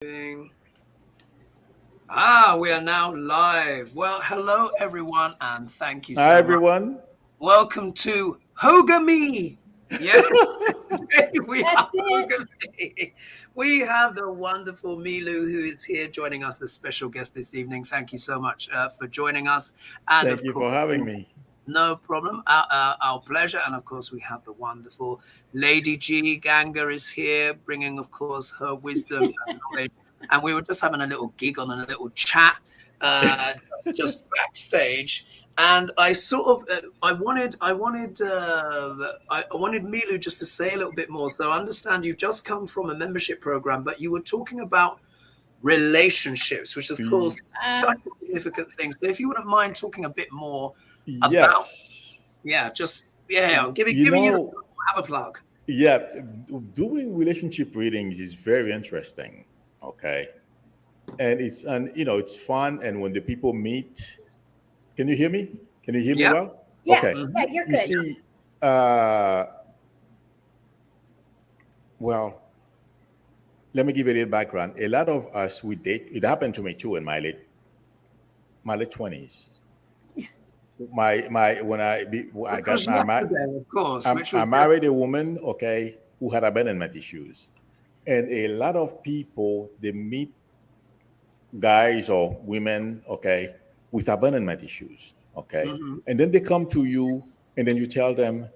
We are now live. Well, hello everyone, and thank you Hi, so much. everyone. Welcome to HoGaMi. Yes, today we have That's it. HoGaMi. We have the wonderful Milou who is here joining us as special guest this evening. Thank you so much for joining us. And Thank of you course, for having me. no problem. Our pleasure. And of course, we have the wonderful Lady G. Ganga is here, bringing, of course, her wisdom and knowledge. And we were just having a little giggle and a little chat just backstage. And I sort of, I wanted Milou just to say a little bit more. So I understand you've just come from a membership program, but you were talking about relationships, which of course is such a significant thing. So if you wouldn't mind talking a bit more about, Yes. I'm giving You you the know, have a plug. yeah, doing relationship readings is very interesting. Okay. It's fun. And when the people meet, can you hear me? Can you hear me Yeah. well? Yeah, Okay. Mhm. yeah, you're You good. see, well, let me give you a little background. A lot of us, we date. It happened to me too in my late 20s. My when I Which got was my yesterday, of course, which I was married a woman, okay, who had abandonment issues. And a lot of people, they meet guys or women, okay, with abandonment issues, okay. Mhm. And then they come to you and then you tell them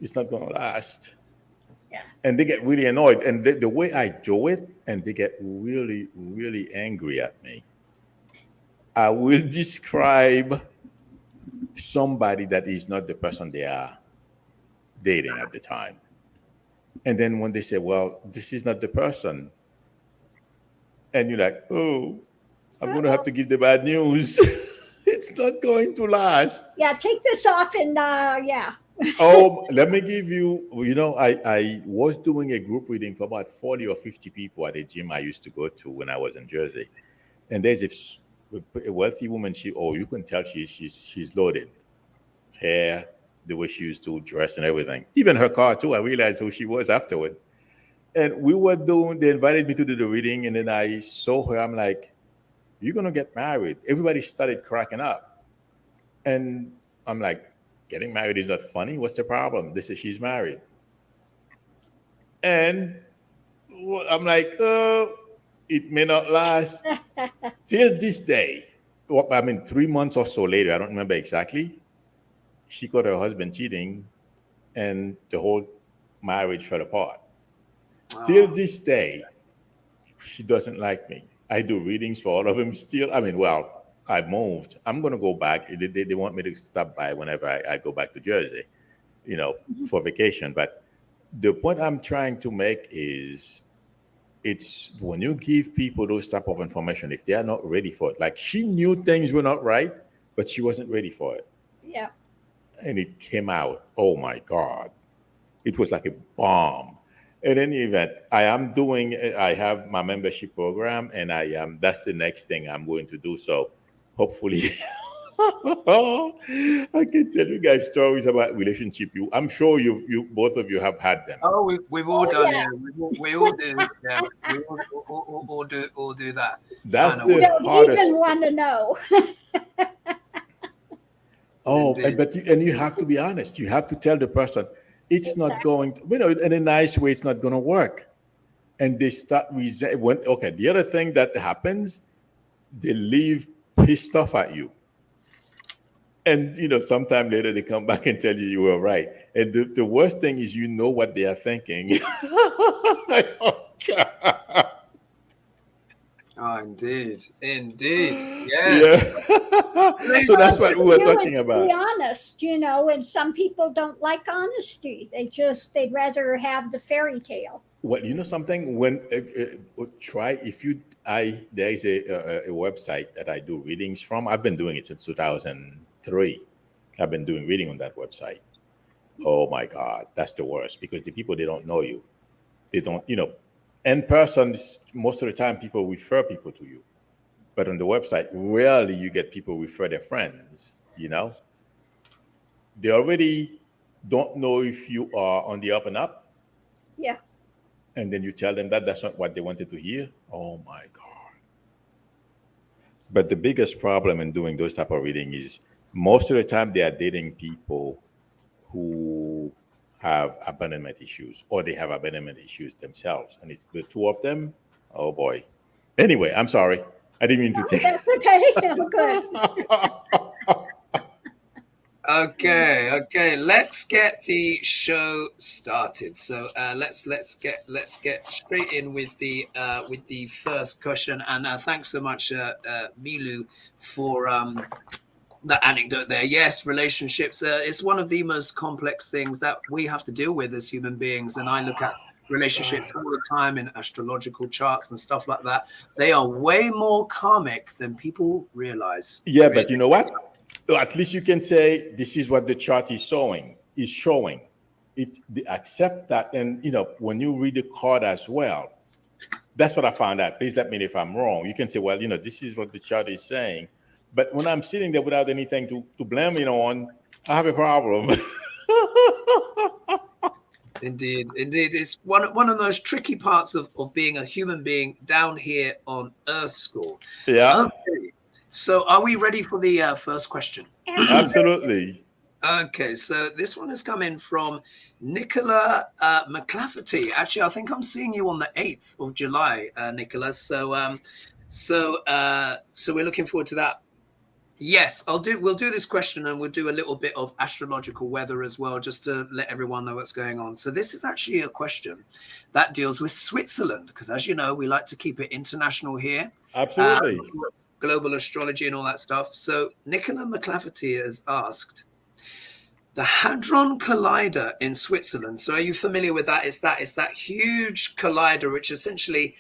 it's not going to last. Yeah. And they get really annoyed. And the way I do it, and they get really, really angry at me, I will describe somebody that is not the person they are dating at the time. And then when they say, well, this is not the person, and you're like, oh, I'm going to have Uh-oh. to give the bad news. It's not going to last. Yeah, take this off and yeah. Oh, let me give you, I was doing a group reading for about 40 or 50 people at a gym I used to go to when I was in Jersey. And there's a wealthy woman, you can tell she's loaded. Hair, the way she used to dress and everything. Even her car too. I realized who she was afterward. And they invited me to do the reading, and then I saw her. I'm like, you're gonna get married. Everybody started cracking up. And I'm like, getting married is not funny. What's the problem? They say she's married. And I'm like, it may not last till this day. Well, I mean, 3 months or so later, I don't remember exactly. She caught her husband cheating, and the whole marriage fell apart. Till Oh, this day, she doesn't like me. I do readings for all of them still. I mean, well, I moved. I'm going to go back. They want me to stop by whenever I go back to Jersey, for vacation. But the point I'm trying to make is it's when you give people those type of information, if they are not ready for it, like she knew things were not right, but she wasn't ready for it. Yeah. And it came out. Oh my God. It was like a bomb. In any event, I have my membership program, and that's the next thing I'm going to do. So hopefully, I can tell you guys stories about relationship. I'm sure you both of you have had them. oh, we've all Oh done yeah. it. We all do. Yeah, we all do that That's kind of You way. the don't hardest. even want to know. Oh, Indeed. and you have to be honest. You have to tell the person it's not Exactly. going to, in a nice way, it's not going to work. And they start when okay. The other thing that happens, they leave pissed off at you. And sometime later they come back and tell you were right. And the worst thing is what they are thinking. Oh, God. Oh, indeed. Yeah. Yes. So All that's you what we can were do is talking be about. honest, and some people don't like honesty. They'd rather have the fairy tale. Well, something when try if you I there is a website that I do readings from. I've been doing it since 2003. I've been doing reading on that website. Oh my God, that's the worst because the people, they don't know you. They don't, in person, most of the time people refer people to you. But on the website, rarely you get people refer their friends. They already don't know if you are on the up and up. Yeah. and then you tell them that that's not what they wanted to hear. Oh my God. But the biggest problem in doing those type of reading is most of the time they are dating people who have abandonment issues, or they have abandonment issues themselves, and it's the two of them. Oh boy. Anyway, I'm sorry. I didn't mean to take. That's okay. Good. Okay. Let's get the show started. So let's get straight in with the first question. And thanks so much, Milou, for the anecdote there. Yes, relationships. It's one of the most complex things that we have to deal with as human beings. And I look at relationships all the time in astrological charts and stuff like that. They are way more karmic than people realize. Yeah, but you know what? At least you can say this is what the chart is showing. Accept that, and when you read the card as well, that's what I found out. Please let me know if I'm wrong. You can say, well, this is what the chart is saying. But when I'm sitting there without anything to blame it on, I have a problem. Indeed. It's one of the most tricky parts of being a human being down here on Earth School. Yeah. Okay. So are we ready for the first question? Absolutely. Okay, so this one is coming from Nicola McClafferty. Actually, I think I'm seeing you on the 8th of July, Nicola. So we're looking forward to that. Yes, we'll do this question, and we'll do a little bit of astrological weather as well, just to let everyone know what's going on. So this is actually a question that deals with Switzerland, because as you know, we like to keep it international here. Absolutely. Global astrology and all that stuff. So Nicola McClafferty has asked, the Hadron Collider in Switzerland. So are you familiar with that? It's that huge collider which essentially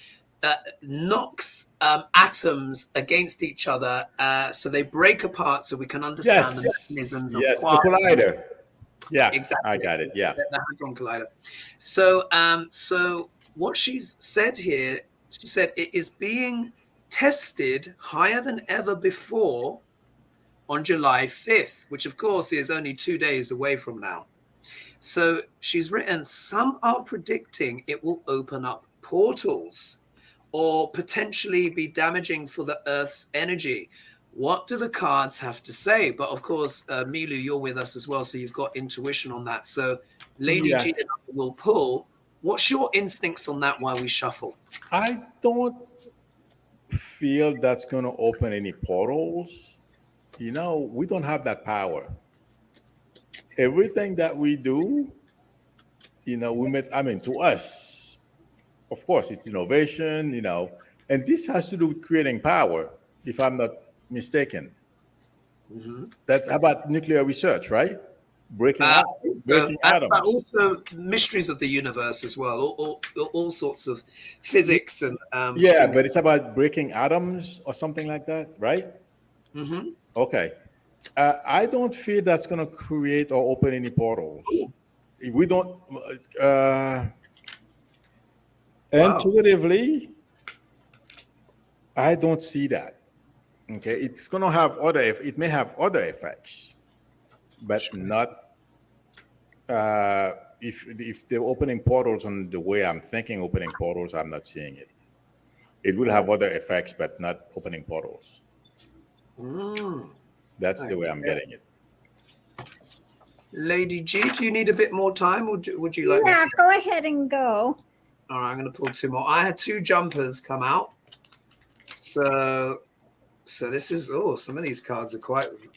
knocks atoms against each other, so they break apart, so we can understand the mechanisms of the collider. Yeah, exactly. I got it. Yeah, the Hadron Collider. So what she's said here, she said it is being tested higher than ever before on July 5th, which of course is only 2 days away from now. So she's written, some are predicting it will open up portals or potentially be damaging for the Earth's energy. What do the cards have to say? But of course, Milou, you're with us as well, so you've got intuition on that. So Lady G will pull. What's your instincts on that while we shuffle? I don't feel that's going to open any portals. We don't have that power. Everything that we do, to us, of course, it's innovation, and this has to do with creating power, if I'm not mistaken. Mm-hmm. That's about nuclear research, right? Breaking atoms. But also mysteries of the universe as well, all sorts of physics and but it's about breaking atoms or something like that, right? Mm-hmm. Okay. I don't feel that's going to create or open any portals. We don't. Intuitively, I don't see that. Okay, it's going to have it may have other effects, but not if they're opening portals on the way I'm thinking opening portals, I'm not seeing it. It will have other effects, but not opening portals. That's the way I'm getting it. Lady G, do you need a bit more time, or would you like? Yeah, go ahead and go. All right, I'm going to pull two more. I had two jumpers come out, so this is some of these cards are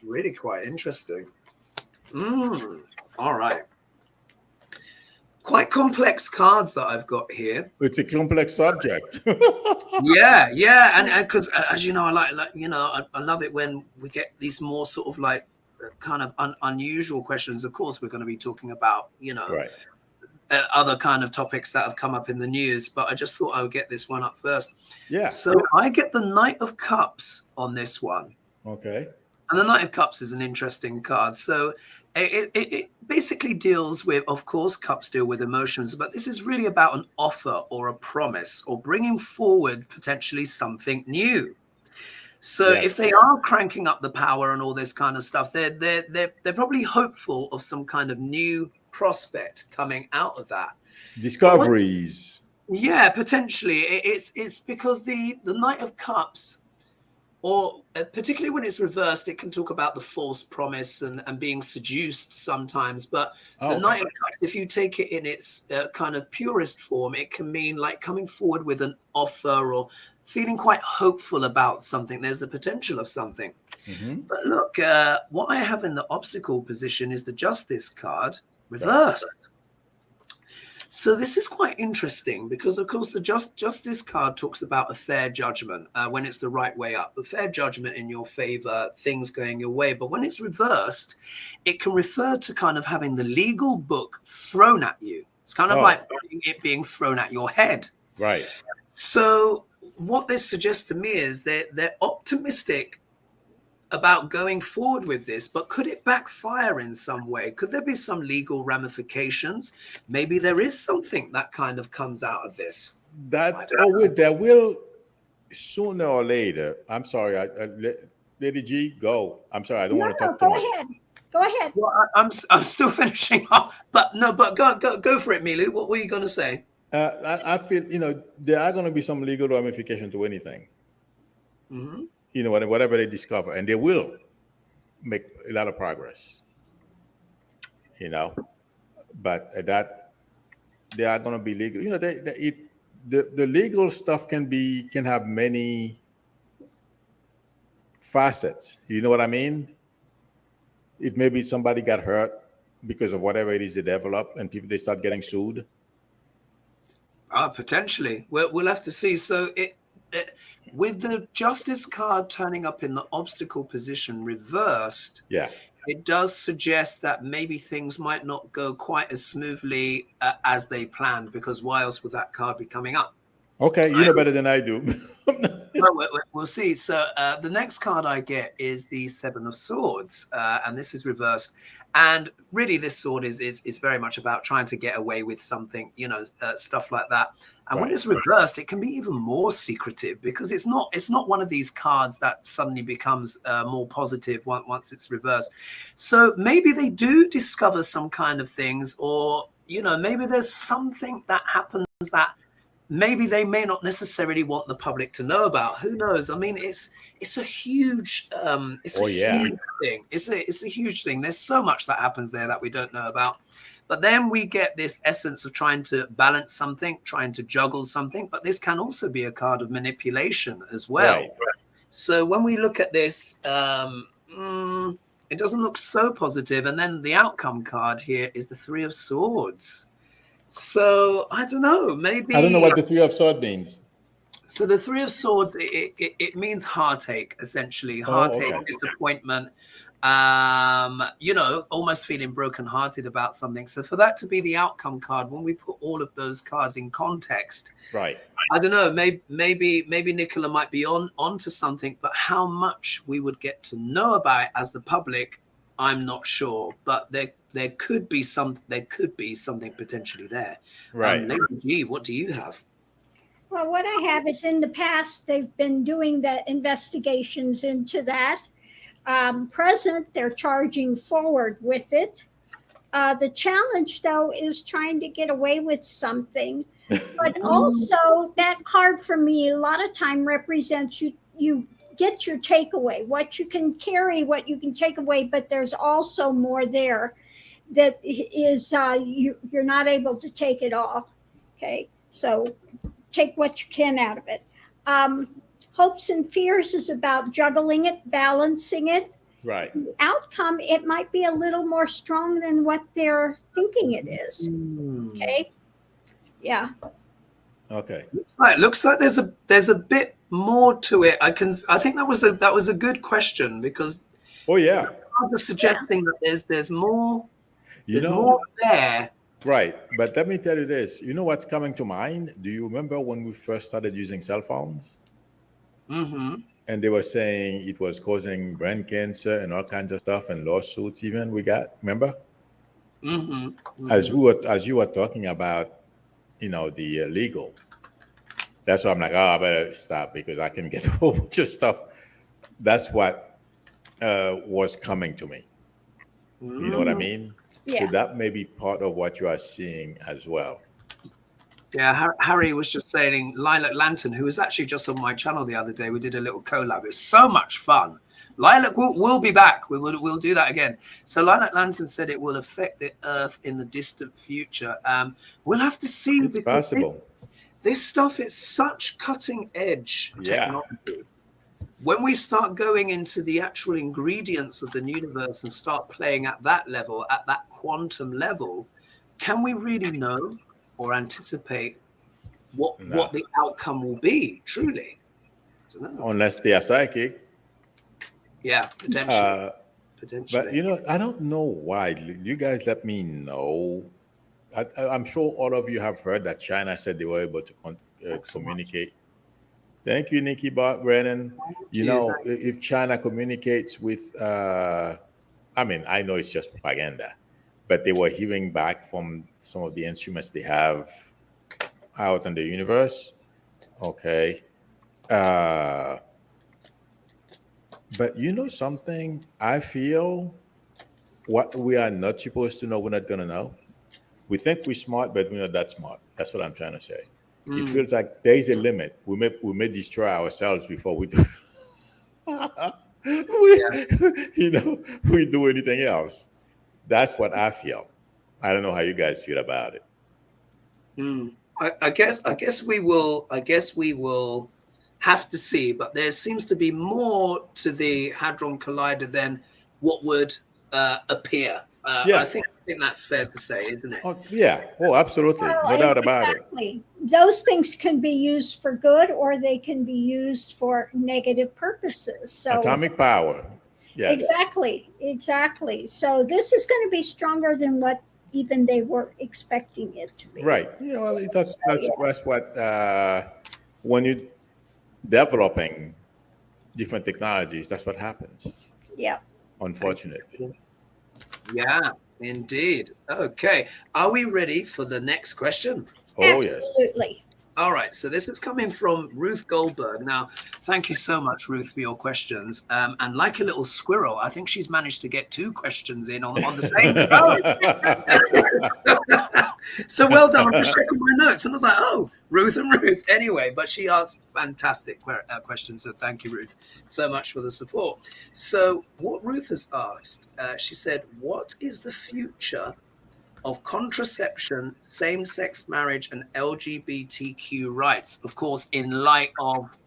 really quite interesting. All right, quite complex cards that I've got here. It's a complex subject. yeah, and because as you know, I love it when we get these more sort of like kind of unusual questions. Of course, we're going to be talking about right. Other kind of topics that have come up in the news, but I just thought I would get this one up first. Yeah. So I get the Knight of Cups on this one. Okay. And the Knight of Cups is an interesting card. So it basically deals with, of course, cups deal with emotions, but this is really about an offer or a promise or bringing forward potentially something new. So if they are cranking up the power and all this kind of stuff, they're probably hopeful of some kind of new prospect coming out of that. Discoveries. Yeah, potentially. It's because the Knight of Cups, or particularly when it's reversed, it can talk about the false promise and being seduced sometimes. But the Knight of Cups, if you take it in its kind of purest form, it can mean like coming forward with an offer or feeling quite hopeful about something. There's the potential of something. But look, what I have in the obstacle position is the Justice card reversed. So this is quite interesting because, of course, the Justice card talks about a fair judgment when it's the right way up, a fair judgment in your favor, things going your way. But when it's reversed, it can refer to kind of having the legal book thrown at you. It's kind of like it being thrown at your head. Right. So what this suggests to me is that they're optimistic about going forward with this, but could it backfire in some way? Could there be some legal ramifications? Maybe there is something that kind of comes out of this. There will sooner or later. I'm sorry, Lady G, go. I'm sorry, I don't want to talk too much. Go ahead. Well, I'm still finishing off, but go for it, Milou. What were you going to say? I feel there are going to be some legal ramification to anything. Whatever they discover, and they will make a lot of progress. But that they are going to be legal. The legal stuff can have many facets. You know what I mean? It maybe somebody got hurt because of whatever it is they develop, and they start getting sued. Potentially. We'll have to see. So with the Justice card turning up in the obstacle position reversed, it does suggest that maybe things might not go quite as smoothly as they planned, because why else would that card be coming up? Okay, you know better than I do. We'll see. So the next card I get is the Seven of Swords, and this is reversed. And really, this sword is very much about trying to get away with something, stuff like that. And when it's reversed, it can be even more secretive, because it's not one of these cards that suddenly becomes more positive once it's reversed. So maybe they do discover some kind of things, or maybe there's something that happens that maybe they may not necessarily want the public to know about. Who knows? I mean, it's a huge huge thing. It's a huge thing. There's so much that happens there that we don't know about. But then we get this essence of trying to balance something, trying to juggle something. But this can also be a card of manipulation as well. Right. So when we look at this, it doesn't look so positive. And then the outcome card here is the Three of Swords. So I don't know, maybe I don't know what the Three of Swords means. So the Three of Swords, it means heartache, essentially. Heartache, disappointment, almost feeling brokenhearted about something. So for that to be the outcome card, when we put all of those cards in context, right? I don't know, maybe Nicola might be onto something, but how much we would get to know about it as the public, I'm not sure. But there could be something potentially there. Right. Lady G, what do you have? Well, what I have is, in the past, they've been doing the investigations into that. Present, they're charging forward with it. The challenge, though, is trying to get away with something. But also, that card for me a lot of time represents you get your takeaway, what you can carry, what you can take away, but there's also more there that is you're not able to take it all. Okay, so take what you can out of it. Hopes and fears is about juggling it, balancing it. Right. The outcome, it might be a little more strong than what they're thinking it is. Okay. Yeah. Okay. Looks like there's a bit more to it. I think that was a good question, because the suggesting that there's more. There's more there. Right. But let me tell you this. You know what's coming to mind? Do you remember when we first started using cell phones? Mm-hmm. And they were saying it was causing brain cancer and all kinds of stuff, and lawsuits even we got, remember? Mm-hmm. Mm-hmm. As you were talking about, the legal. That's why I'm like, I better stop, because I can get a whole bunch of stuff. That's what was coming to me. You know what I mean? Yeah. So that may be part of what you are seeing as well. Yeah, Harry was just saying Lilac Lantern, who was actually just on my channel the other day. We did a little collab. It was so much fun. Lilac will be back. We'll do that again. So Lilac Lantern said it will affect the Earth in the distant future. We'll have to see, It's because possible. this stuff is such cutting edge technology. When we start going into the actual ingredients of the universe and start playing at that level, at that quantum level, can we really know or anticipate what the outcome will be? Truly, I don't know. Unless they are psychic. Yeah, potentially. But you know, I don't know why. You guys let me know. I'm sure all of you have heard that China said they were able to communicate. Thank you, Nikki Brennan. You know, if China communicates with, I mean, I know it's just propaganda, but they were hearing back from some of the instruments they have out in the universe. Okay. But you know something? I feel what we are not supposed to know, we're not going to know. We think we're smart, but we're not that smart. That's what I'm trying to say. It feels like there is a limit. We may destroy ourselves before we do. We do anything else. That's what I feel. I don't know how you guys feel about it. I guess we will have to see, but there seems to be more to the Hadron Collider than what would appear. I think that's fair to say, isn't it? Oh, yeah. Oh, absolutely. No doubt about it. Those things can be used for good, or they can be used for negative purposes. So atomic power. Yes. Exactly. So this is going to be stronger than what even they were expecting it to be. Right. You know, that's what when you're developing different technologies, that's what happens. Yeah. Unfortunately. Yeah, indeed. Okay. Are we ready for the next question? Oh, absolutely. Yes. All right, so this is coming from Ruth Goldberg. Now, thank you so much, Ruth, for your questions. And like a little squirrel, I think she's managed to get 2 questions in on the same show. So well done. I'm just checking my notes, and I was like, oh, Ruth and Ruth. Anyway, but she asked fantastic questions, so thank you, Ruth, so much for the support. So what Ruth has asked, she said, what is the future of contraception, same-sex marriage, and LGBTQ rights? Of course, in light of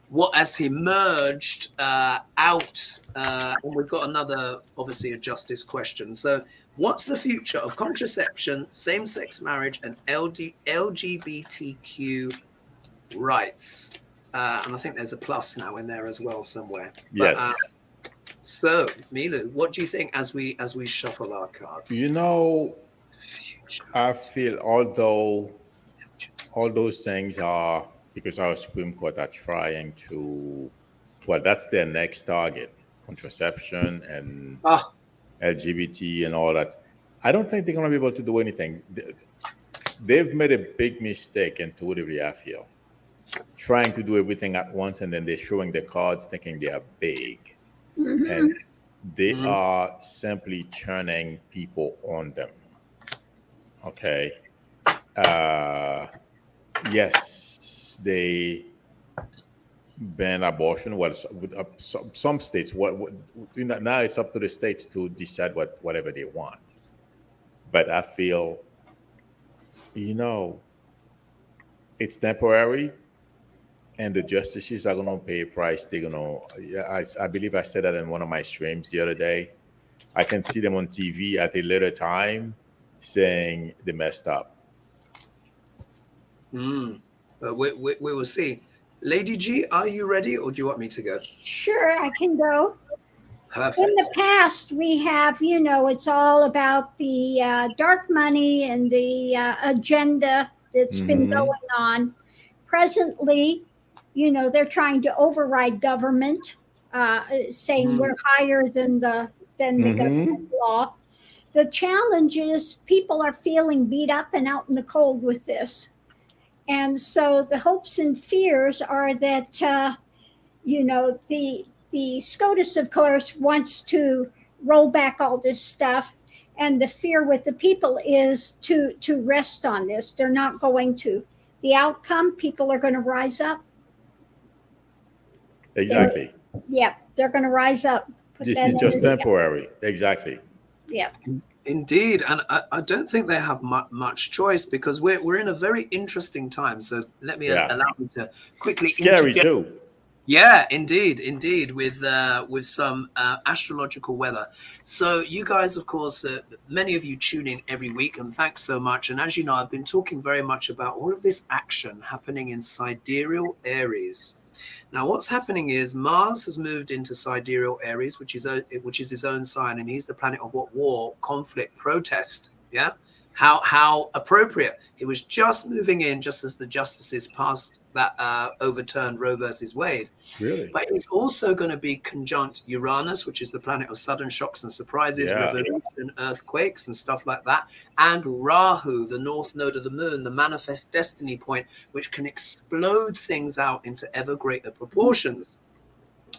what has emerged out, and we've got another, obviously, a justice question. So what's the future of contraception, same-sex marriage, and LGBTQ rights? And I think there's a plus now in there as well somewhere. Yes. But, so, Milou, what do you think as we shuffle our cards? You know, I feel although all those things are, because our Supreme Court are trying to, well, that's their next target, contraception and LGBT and all that. I don't think they're going to be able to do anything. They've made a big mistake intuitively, I feel, trying to do everything at once, and then they're showing the cards thinking they are big. Mm-hmm. And they are simply turning people on them. Okay. Yes, they ban abortion. Well, some states. Now it's up to the states to decide whatever they want. But I feel, you know, it's temporary, and the justices are going to pay a price. They're going to. I believe I said that in one of my streams the other day. I can see them on TV at a later time saying they messed up. But we will see. Lady G, are you ready, or do you want me to go? Sure, I can go. Perfect. In the past, we have, it's all about the dark money and the agenda that's been going on. Presently, they're trying to override government, saying we're higher than the government law. The challenge is people are feeling beat up and out in the cold with this. And so the hopes and fears are that, the SCOTUS, of course, wants to roll back all this stuff. And the fear with the people is to rest on this. They're not going to the outcome, people are going to rise up. Exactly. Yeah, they're going to rise up. This is just temporary. Exactly. Yeah. Indeed, and I don't think they have much choice, because we're in a very interesting time. So let me allow me to quickly scary too. Yeah, indeed, with some astrological weather. So you guys, of course, many of you tune in every week, and thanks so much. And as you know, I've been talking very much about all of this action happening in sidereal Aries. Now, what's happening is Mars has moved into sidereal Aries, which is his own sign, and he's the planet of what? War, conflict, protest. Yeah, how appropriate. It was just moving in just as the justices passed that overturned Roe versus Wade. Really? But it's also going to be conjunct Uranus, which is the planet of sudden shocks and surprises, revolution, earthquakes, and stuff like that. And Rahu, the north node of the moon, the manifest destiny point, which can explode things out into ever greater proportions.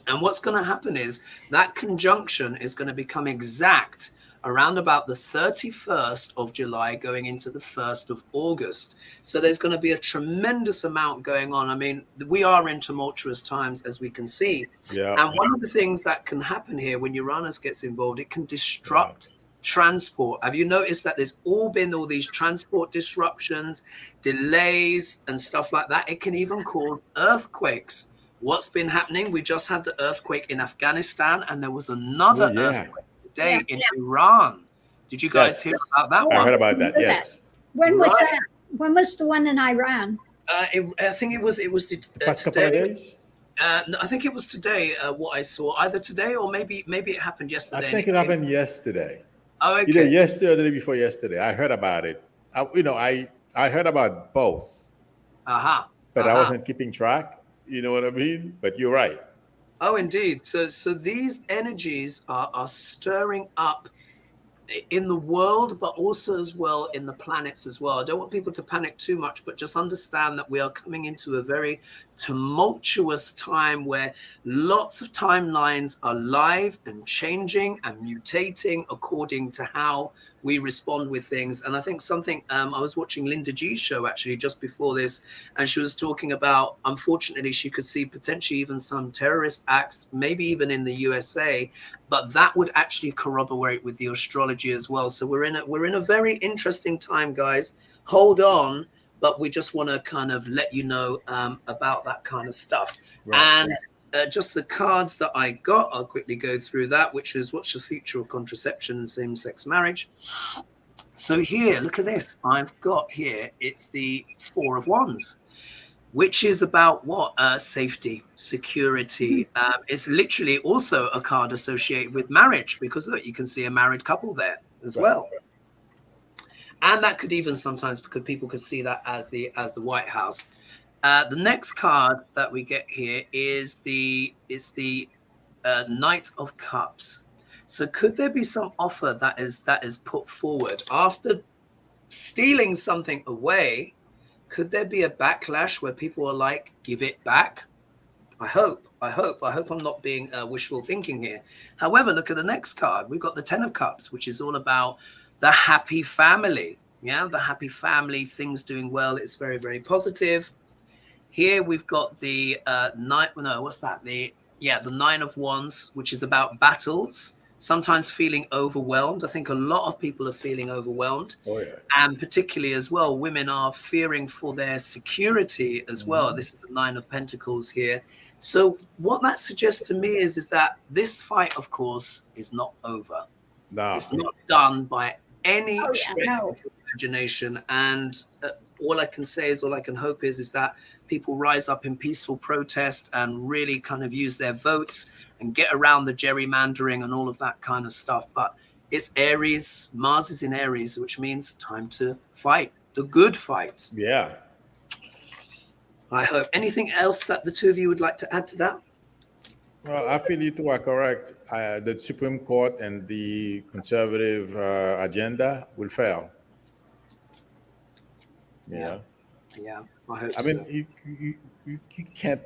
And what's going to happen is that conjunction is going to become exact around about the 31st of July going into the 1st of August. So there's going to be a tremendous amount going on. I mean, we are in tumultuous times, as we can see. Yeah. And one of the things that can happen here when Uranus gets involved, it can disrupt transport. Have you noticed that there's been all these transport disruptions, delays, and stuff like that? It can even cause earthquakes. What's been happening? We just had the earthquake in Afghanistan, and there was another earthquake today in Iran. Did you guys hear about that one? I heard about that. Yes. When was that? When was the one in Iran? I think it was past couple of days. No, I think it was today. What I saw, either today or maybe it happened yesterday. I think it happened yesterday. Oh, okay. Either yesterday or the day before yesterday. I heard about it. I heard about both. But I wasn't keeping track. You know what I mean? But you're right. Oh, indeed. So these energies are stirring up in the world, but also as well in the planets as well. I don't want people to panic too much, but just understand that we are coming into a very tumultuous time where lots of timelines are live and changing and mutating according to how we respond with things. And I think something, I was watching Linda G's show actually just before this, and she was talking about, unfortunately, she could see potentially even some terrorist acts, maybe even in the USA, but that would actually corroborate with the astrology as well. So we're in a very interesting time, guys. Hold on, but we just want to kind of let you know about that kind of stuff. Right. And just the cards that I got, I'll quickly go through that, which is what's the future of contraception and same-sex marriage. So here, look at this. I've got here, it's the Four of Wands, which is about what? Safety, security. It's literally also a card associated with marriage, because look, you can see a married couple there as well. And that could even sometimes, because people could see that as the White House. The next card that we get here is the Knight of Cups. So could there be some offer that is put forward after stealing something away? Could there be a backlash where people are like, give it back? I hope I'm not being wishful thinking here. However, look at the next card. We've got the Ten of Cups, which is all about the happy family. Yeah, the happy family, things doing well. It's very, very positive. Here we've got the Nine of Wands, which is about battles. Sometimes feeling overwhelmed. I think a lot of people are feeling overwhelmed. Oh, yeah. And particularly as well, women are fearing for their security as well. This is the Nine of Pentacles here. So what that suggests to me is that this fight, of course, is not over. No. It's not done by any stretch of imagination. And all I can say is, all I can hope is that people rise up in peaceful protest and really kind of use their votes and get around the gerrymandering and all of that kind of stuff. But it's Aries, Mars is in Aries, which means time to fight, the good fight. Yeah. I hope. Anything else that the two of you would like to add to that? Well, I feel you two are correct. The Supreme Court and the conservative agenda will fail. Yeah. I hope. I mean, you can't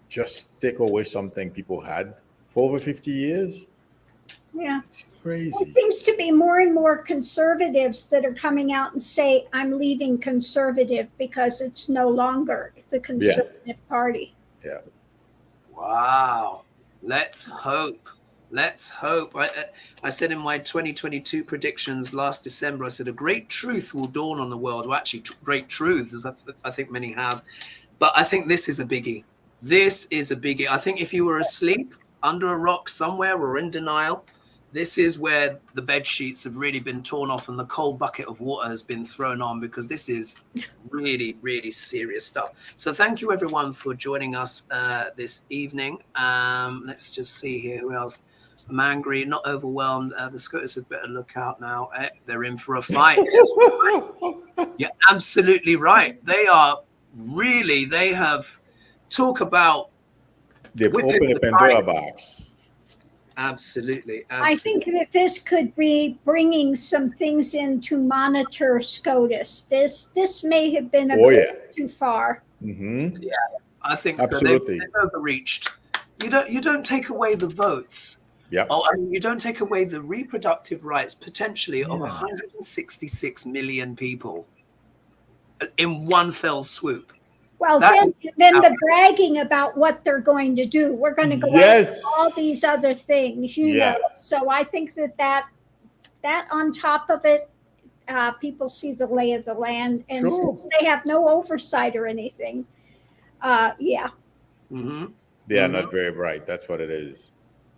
just take away something people had for over 50 years. Yeah. It's There crazy. seems to be more and more conservatives that are coming out and say, I'm leaving conservative because it's no longer the conservative party. Yeah. Wow. Let's hope. Let's hope. I said in my 2022 predictions last December, I said a great truth will dawn on the world. Well, actually, great truths, as I think many have. But I think this is a biggie. This is a biggie. I think if you were asleep under a rock somewhere or in denial, this is where the bed sheets have really been torn off and the cold bucket of water has been thrown on, because this is really, really serious stuff. So thank you everyone for joining us this evening. Let's just see here who else. I'm angry, not overwhelmed. The Scotus had better look out now. They're in for a fight. You're absolutely right. They are really, they have talk about They've whipping opened a the Pandora tiger. box. Absolutely, I think that this could be bringing some things in to monitor SCOTUS. This may have been a bit too far. Mm-hmm. Yeah, I think Absolutely. so. They've overreached. You don't take away the votes. Yeah. Oh, I mean, you don't take away the reproductive rights potentially of 166 million people in one fell swoop. Well, then the bragging about what they're going to do. We're going to go after all these other things, you know. So I think that on top of it, people see the lay of the land, and since they have no oversight or anything, yeah. Mm-hmm. They are not very bright. That's what it is.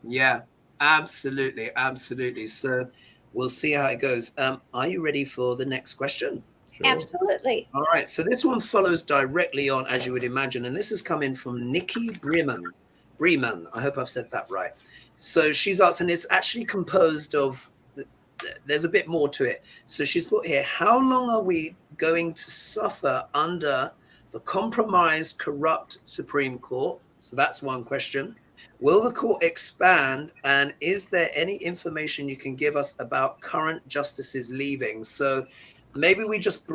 Yeah, absolutely, absolutely. So we'll see how it goes. Are you ready for the next question? Sure. Absolutely. All right, so this one follows directly on, as you would imagine, and this is coming from Nikki Breman. I hope I've said that right. So she's asked, and it's actually composed of, there's a bit more to it. So she's put here, how long are we going to suffer under the compromised, corrupt Supreme Court? So that's one question. Will the court expand, and is there any information you can give us about current justices leaving? So maybe we just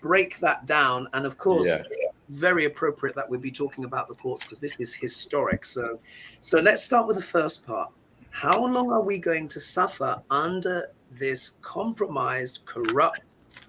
break that down, and of course, it's very appropriate that we'd be talking about the courts because this is historic. So let's start with the first part. How long are we going to suffer under this compromised, corrupt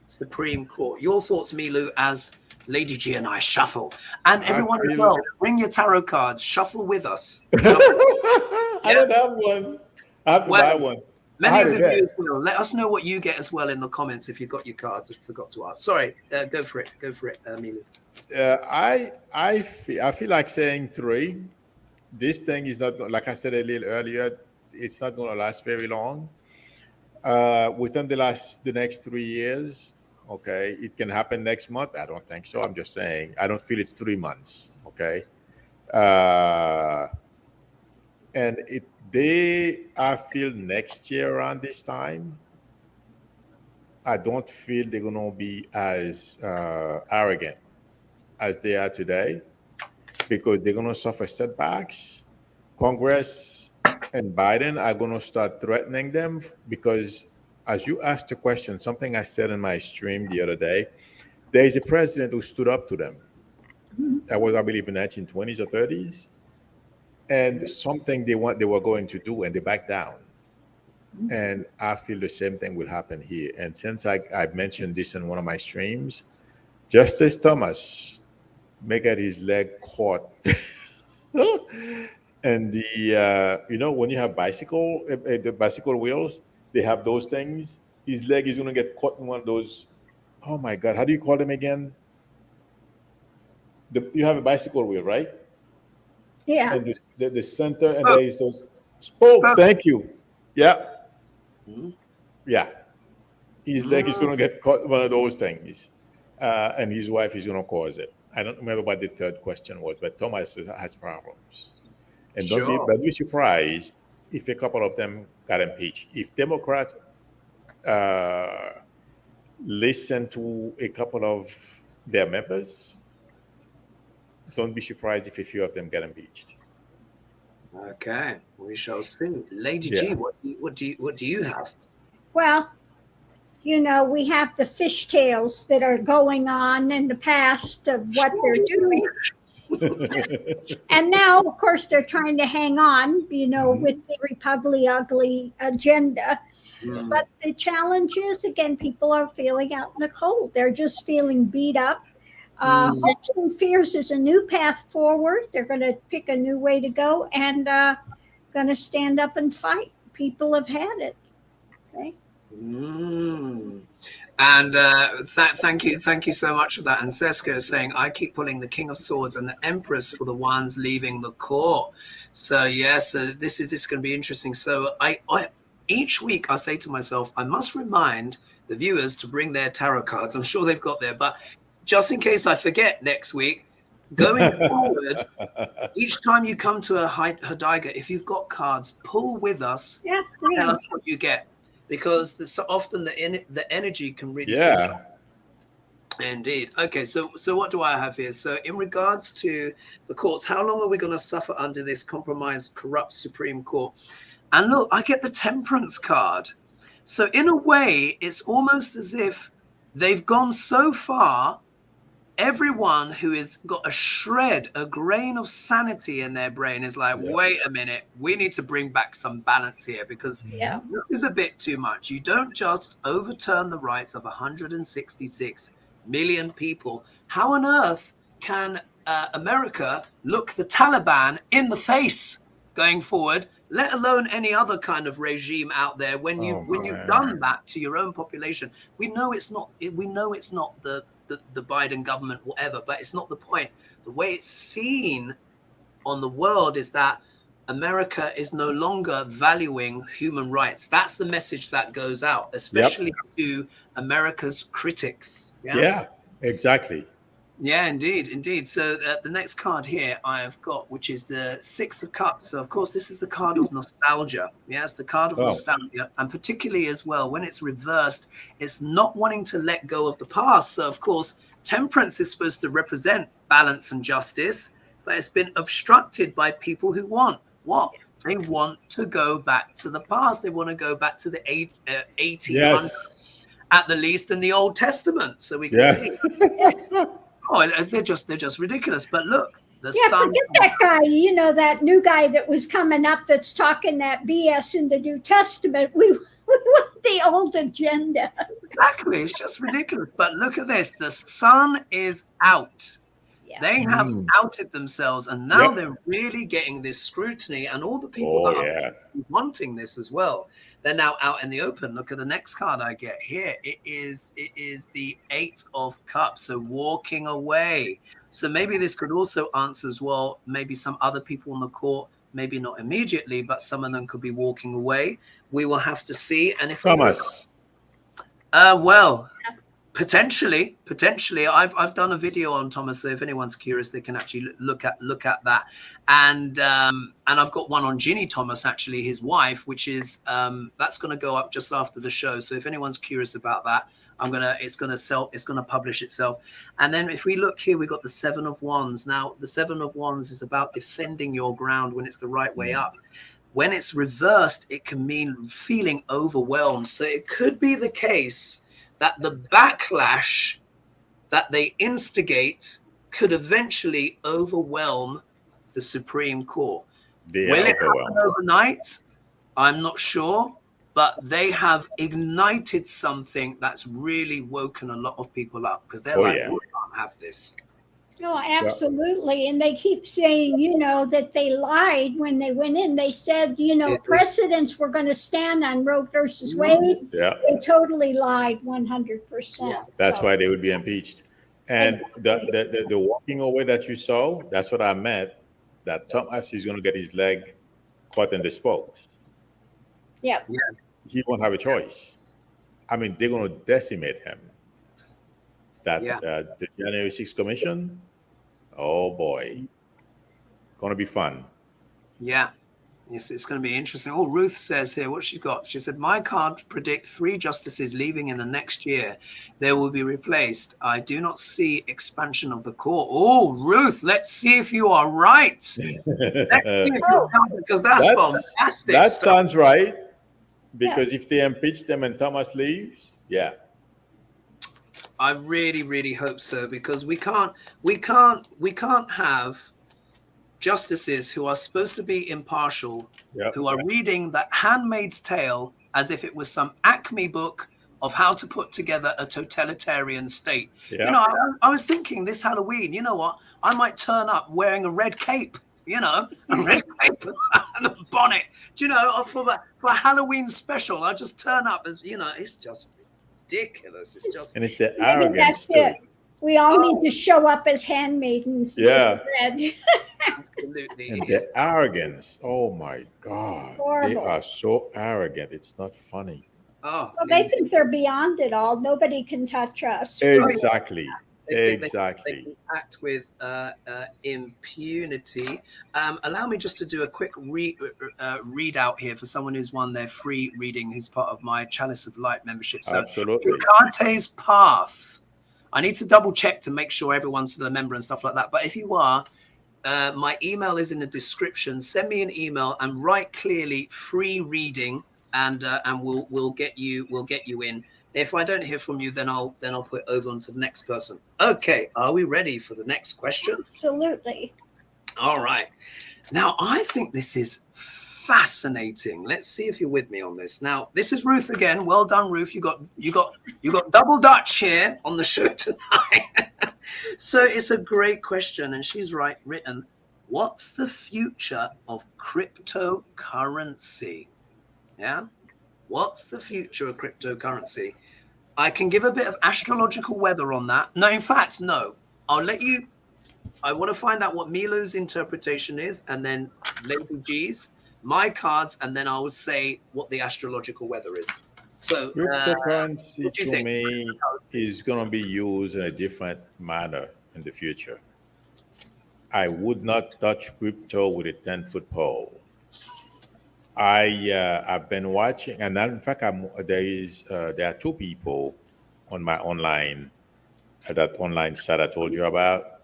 Supreme Court? Your thoughts, Milou, as Lady G and I shuffle, and everyone as well. Bring your tarot cards. Shuffle with us. I don't have one. I have to buy one. Many of the viewers will. Let us know what you get as well in the comments if you got your cards. I forgot to ask. Sorry. Go for it. Go for it, Milou. I feel like saying 3. This thing is not, like I said a little earlier, it's not going to last very long. Within the next 3 years, okay, it can happen next month. I don't think so. I'm just saying. I don't feel it's 3 months. Okay, and I feel next year around this time, I don't feel they're going to be as arrogant as they are today, because they're going to suffer setbacks. Congress and Biden are going to start threatening them, because as you asked the question, something I said in my stream the other day, there is a president who stood up to them. That was, I believe, in the 1920s or 30s. And something they were going to do, and they backed down. And I feel the same thing will happen here. And since I mentioned this in one of my streams, Justice Thomas may get his leg caught. And the when you have the bicycle wheels, they have those things. His leg is going to get caught in one of those. Oh my God, how do you call them again? You have a bicycle wheel, right? Yeah. And the center, and there is those spokes. Thank you. Yeah. Yeah. His leg is going to get caught in one of those things, and his wife is going to cause it. I don't remember what the third question was, but Thomas has problems. And don't be surprised if a couple of them got impeached. If Democrats listen to a couple of their members, don't be surprised if a few of them get impeached. Okay, we shall see. Lady G, what do you have? Well, we have the fishtails that are going on in the past of what they're doing. And now, of course, they're trying to hang on, with the Republic Ugly agenda. But the challenge is, again, people are feeling out in the cold. They're just feeling beat up. Hopes and Fears is a new path forward. They're going to pick a new way to go and going to stand up and fight. People have had it. Okay. And thank you so much for that. And Seska is saying, I keep pulling the King of Swords and the Empress for the ones leaving the court. So yes, this is going to be interesting. So I each week I say to myself, I must remind the viewers to bring their tarot cards. I'm sure they've got there, but just in case I forget next week, going forward, each time you come to a Hodiga, if you've got cards, pull with us. Yeah, tell us what you get, because so often the energy can really. Yeah. Indeed. Okay, so what do I have here? So in regards to the courts, how long are we going to suffer under this compromised, corrupt Supreme Court? And look, I get the Temperance card. So in a way, it's almost as if they've gone so far. Everyone who has got a grain of sanity in their brain is like, wait a minute, we need to bring back some balance here, because this is a bit too much. You don't just overturn the rights of 166 million people. How on earth can America look the Taliban in the face going forward, let alone any other kind of regime out there, when you've done that to your own population? We know it's not the Biden government, whatever, but it's not the point. The way it's seen on the world is that America is no longer valuing human rights. That's the message that goes out, especially to America's critics. Yeah, exactly. Yeah, indeed. So the next card here I have got, which is the Six of Cups. So of course, this is the card of nostalgia. Yeah, it's the card of nostalgia. And particularly as well, when it's reversed, it's not wanting to let go of the past. So of course, Temperance is supposed to represent balance and justice, but it's been obstructed by people who want what? They want to go back to the past. They want to go back to the 1800s at the least in the Old Testament. So we can see. Oh, they're just ridiculous. But look, the sun. Forget that guy. That new guy that was coming up that's talking that BS in the New Testament. We want the old agenda. Exactly. It's just ridiculous. But look at this. The sun is out. Yeah. They have outed themselves, and now they're really getting this scrutiny, and all the people that are wanting this as well, they're now out in the open. Look at the next card I get here. It is the Eight of Cups, so walking away. So maybe this could also answer as well, maybe some other people in the court, maybe not immediately, but some of them could be walking away. We will have to see. And if Thomas. Potentially, I've done a video on Thomas, so if anyone's curious, they can actually look at that. And I've got one on Ginny Thomas, actually, his wife, which is that's going to go up just after the show. So if anyone's curious about that, it's going to publish itself. And then if we look here, we've got the Seven of Wands. Now, the Seven of Wands is about defending your ground when it's the right way up. When it's reversed, it can mean feeling overwhelmed. So it could be the case that the backlash that they instigate could eventually overwhelm the Supreme Court. Will it happen overnight? I'm not sure, but they have ignited something that's really woken a lot of people up, because they're we can't have this. Oh, absolutely. And they keep saying, that they lied when they went in. They said, precedents were going to stand on Roe versus Wade. Yeah. They totally lied 100%. That's why they would be impeached. And the walking away that you saw, that's what I meant, that Thomas is going to get his leg caught in the spokes. Yeah. He won't have a choice. I mean, they're going to decimate him. The January 6th commission, oh boy, gonna be fun. Yeah, yes, it's going to be interesting. Oh, Ruth says here, what she got? She said, my card predict 3 justices leaving in the next year. They will be replaced. I do not see expansion of the court. Oh, Ruth, let's see if you are right. Let's see if you're right, because that's bombastic. That sounds right. Because if they impeach them and Thomas leaves, I really, really hope so, because we can't have justices who are supposed to be impartial, Yep. who are reading The Handmaid's Tale as if it was some Acme book of how to put together a totalitarian state. Yeah. You know, I was thinking this Halloween, you know what? I might turn up wearing a red cape, you know, a red cape and a bonnet. Do you know, for a Halloween special, I just turn up as, you know, it's just ridiculous. It's just, And it's the Maybe arrogance that's it. too. We all need to show up as handmaidens. Yeah. absolutely. And It the is. arrogance. Oh my God. They horrible. are so arrogant. It's not funny. Oh, Well, they think they're beyond it all. Nobody can touch us. Exactly. They think Exactly. they can act with impunity. Allow me just to do a quick readout here for someone who's won their free reading, who's part of my Chalice of Light membership. So, Absolutely. Hecate's Path. I need to double check to make sure everyone's still a member and stuff like that. But if you are, my email is in the description. Send me an email and write clearly free reading, and we'll get you in. If I don't hear from you, then I'll put it over on to the next person. Okay, are we ready for the next question? Absolutely. All right. Now I think this is fascinating. Let's see if you're with me on this. Now this is Ruth again. Well done, Ruth. You got double Dutch here on the show tonight. So it's a great question, and she's written, what's the future of cryptocurrency? Yeah. What's the future of cryptocurrency? I can give a bit of astrological weather on that. No, in fact, no. I'll let you. I want to find out what Milou's interpretation is, and then Lady G's, my cards, and then I will say what the astrological weather is. So, Cryptocurrency what do you to think? me is going to be used in a different manner in the future. I would not touch crypto with a 10-foot pole. I've been watching, and in fact, there are two people on my online that online site I told you about,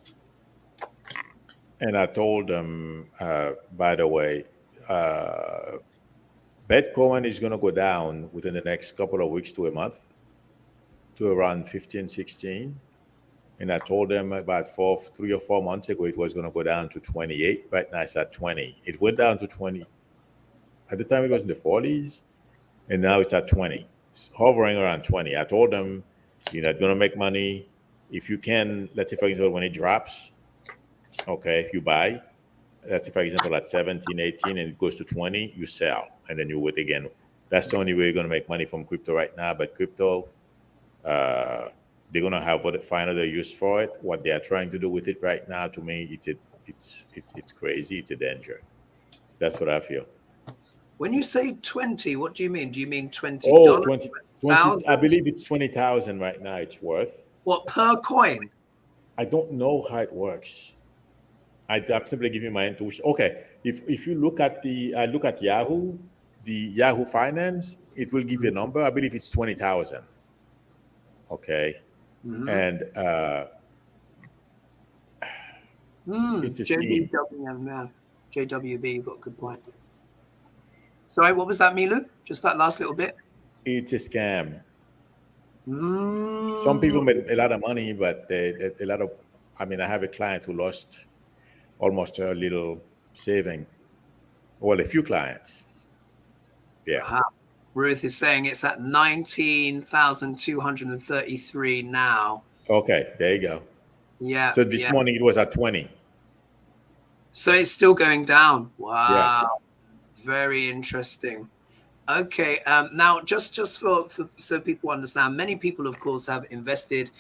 and I told them, by the way, Bitcoin is going to go down within the next couple of weeks to a month to around 15, 16. And I told them about 3 or 4 months ago it was going to go down to 28. Right now it's at 20. It went down to 20. At the time it was in the 40s, and now it's at 20. It's hovering around 20. I told them, you're not going to make money. If you can, let's say, for example, when it drops, okay, you buy. Let's say, for example, at 17, 18, and it goes to 20, you sell, and then you wait again. That's the only way you're going to make money from crypto right now. But crypto, they're going to find other use for it. What they are trying to do with it right now, to me, it's crazy. It's a danger. That's what I feel. When you say 20, what do you mean? Do you mean $20? Oh, 20, I believe it's 20,000 right now. It's worth. What, per coin? I don't know how it works. I'm simply giving my intuition. Okay, if you look at Yahoo, the Yahoo Finance, it will give you a number. I believe it's 20,000. Okay, and it's a scheme. JWB, you've got a good point. Sorry, what was that, Milou? Just that last little bit? It's a scam. Some people made a lot of money, but I have a client who lost almost a little saving. Well, a few clients. Yeah. Ruth is saying it's at 19,233 now. Okay, there you go. Yeah. So this morning it was at 20. So it's still going down. Wow. Yeah. Very interesting. Okay. Now, just for so people understand, many people, of course, have invested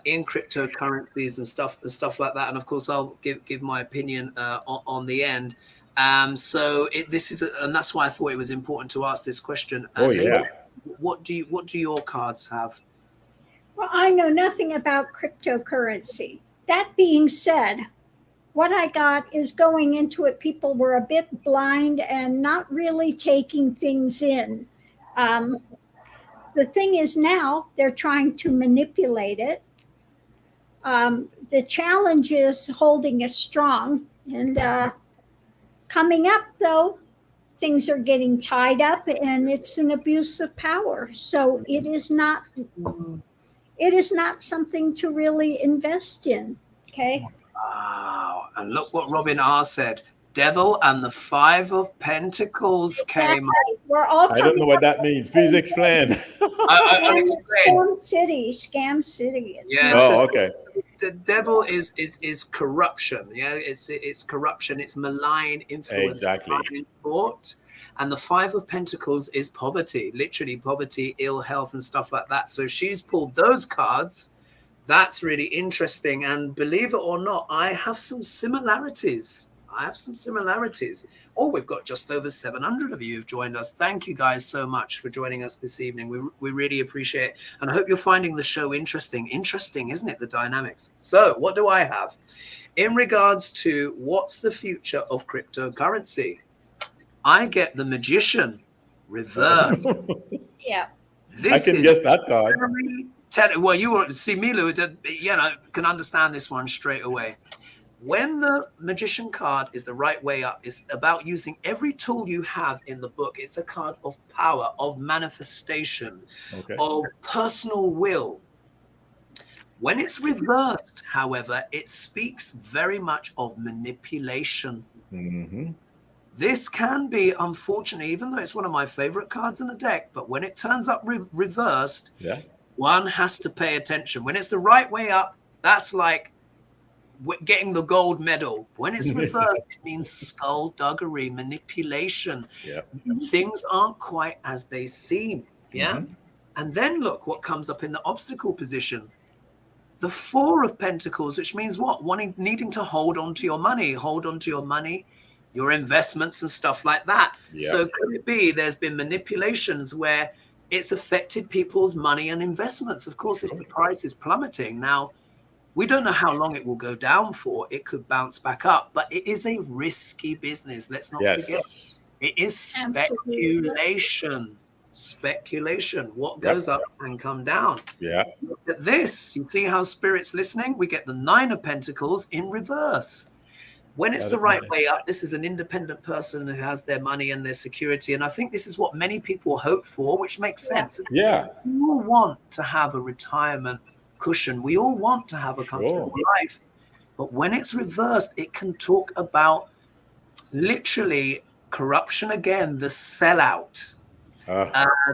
in cryptocurrencies and stuff like that. And of course, I'll give my opinion on the end. So this is, and that's why I thought it was important to ask this question. What do your cards have? Well, I know nothing about cryptocurrency. That being said, what I got is going into it, people were a bit blind and not really taking things in. The thing is now they're trying to manipulate it. The challenge is holding it strong. And coming up, though, things are getting tied up and it's an abuse of power. So it is not it is not something to really invest in. Okay. Wow. And look what Robin R said. Devil and the Five of Pentacles came up. We're all I don't know what that means. Please explain. I'll explain. Scam City. It's Yes. Oh, okay. The devil is corruption. Yeah, it's corruption. It's malign influence, Exactly. malign thought. And the Five of Pentacles is poverty, literally poverty, ill health, and stuff like that. So she's pulled those cards. That's really interesting. And believe it or not, I have some similarities. Oh, we've got just over 700 of you who've joined us. Thank you guys so much for joining us this evening. We really appreciate it. And I hope you're finding the show interesting. Interesting, isn't it? The dynamics. So what do I have? In regards to what's the future of cryptocurrency, I get the Magician reversed. Yeah. I can guess that card. Well, you see, Milou, can understand this one straight away. When the Magician card is the right way up, it's about using every tool you have in the book. It's a card of power, of manifestation, of personal will. When it's reversed, however, it speaks very much of manipulation. Mm-hmm. This can be, unfortunately, even though it's one of my favorite cards in the deck, but when it turns up reversed, one has to pay attention. When it's the right way up, that's like getting the gold medal. When it's reversed, it means skullduggery, manipulation. Things aren't quite as they seem. And then look what comes up in the obstacle position. The Four of Pentacles, which means what? Needing to hold on to your money, your investments and stuff like that. So could it be there's been manipulations where it's affected people's money and investments? Of course, if the price is plummeting now, we don't know how long it will go down for. It could bounce back up, but it is a risky business. Let's not forget. It is speculation. Speculation. What goes up can come down. Look at this. You see how Spirit's listening? We get the Nine of Pentacles in reverse. When it's the right way up, this is an independent person who has their money and their security. And I think this is what many people hope for, which makes sense. We all want to have a retirement cushion. We all want to have a comfortable life. But when it's reversed, it can talk about literally corruption again, the sellout.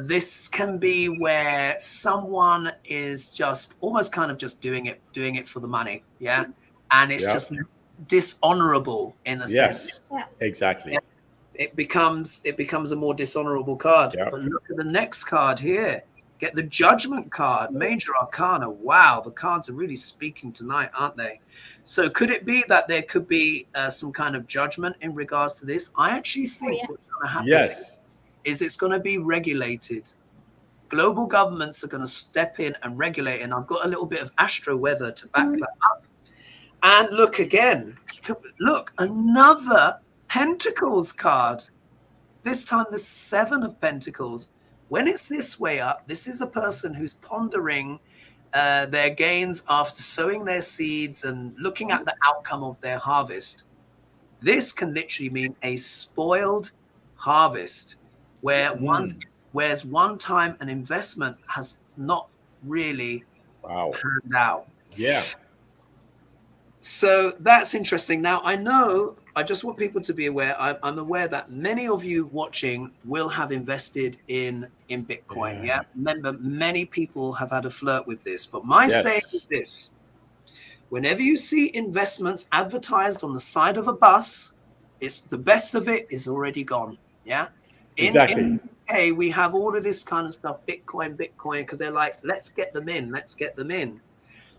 This can be where someone is just almost kind of just doing it for the money. And it's just dishonorable in a sense. Exactly. It becomes a more dishonorable card. But look at the next card here. Get the Judgment card, Major Arcana. Wow, the cards are really speaking tonight, aren't they? So could it be that there could be some kind of judgment in regards to this? I actually think what's going to happen is it's going to be regulated. Global governments are going to step in and regulate. And I've got a little bit of astro weather to back that up. And look again. Look, another Pentacles card. This time the Seven of Pentacles. When it's this way up, this is a person who's pondering their gains after sowing their seeds and looking at the outcome of their harvest. This can literally mean a spoiled harvest, where whereas one time an investment has not really panned out. So that's interesting. Now, I just want people to be aware. I'm aware that many of you watching will have invested in Bitcoin. Remember, many people have had a flirt with this. But my saying is this. Whenever you see investments advertised on the side of a bus, it's the best of it is already gone. In the UK, we have all of this kind of stuff, Bitcoin, because they're like, let's get them in.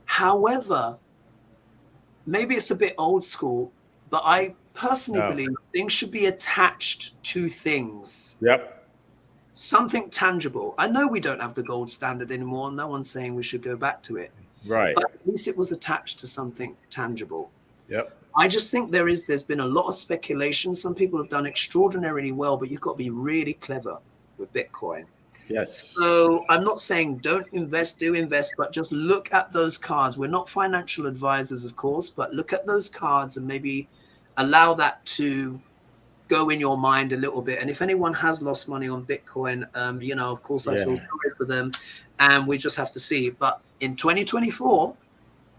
However, maybe it's a bit old school, but I personally believe things should be attached to things. Something tangible. I know we don't have the gold standard anymore. No one's saying we should go back to it. But at least it was attached to something tangible. I just think there's been a lot of speculation. Some people have done extraordinarily well, but you've got to be really clever with Bitcoin. So I'm not saying don't invest, do invest, but just look at those cards. We're not financial advisors, of course, but look at those cards and maybe allow that to go in your mind a little bit. And if anyone has lost money on Bitcoin, of course, I feel sorry for them. and we just have to see. But in 2024,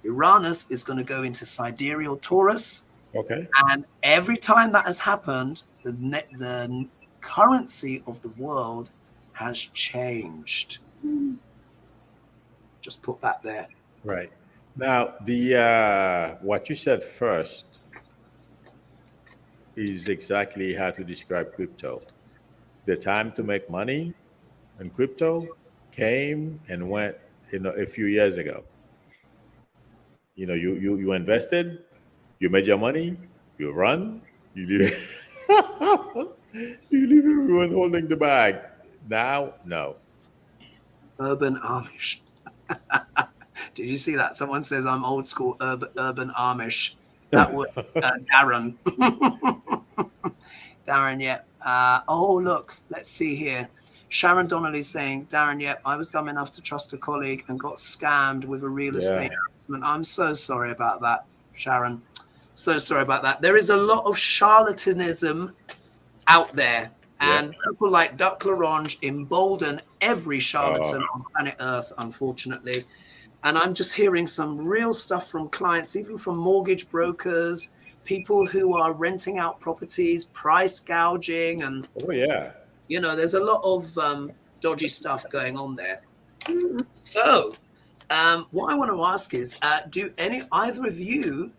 Uranus is going to go into sidereal Taurus. Okay. And every time that has happened, the currency of the world has changed. Just put that there. Right. Now, the what you said first is exactly how to describe crypto. The time to make money in crypto came and went, a few years ago. You invested, you made your money, you run, you leave, you leave everyone holding the bag. Now, no. Urban Amish. Did you see that? Someone says I'm old school urban Amish. That was Darren. Darren, yep. Oh, look, let's see here. Sharon Donnelly saying, Darren, yep, I was dumb enough to trust a colleague and got scammed with a real estate investment. I'm so sorry about that, Sharon. So sorry about that. There is a lot of charlatanism out there. And people like Duck Larange embolden every charlatan on planet Earth, unfortunately. And I'm just hearing some real stuff from clients, even from mortgage brokers, people who are renting out properties, price gouging. And, there's a lot of dodgy stuff going on there. So what I want to ask is, do either of you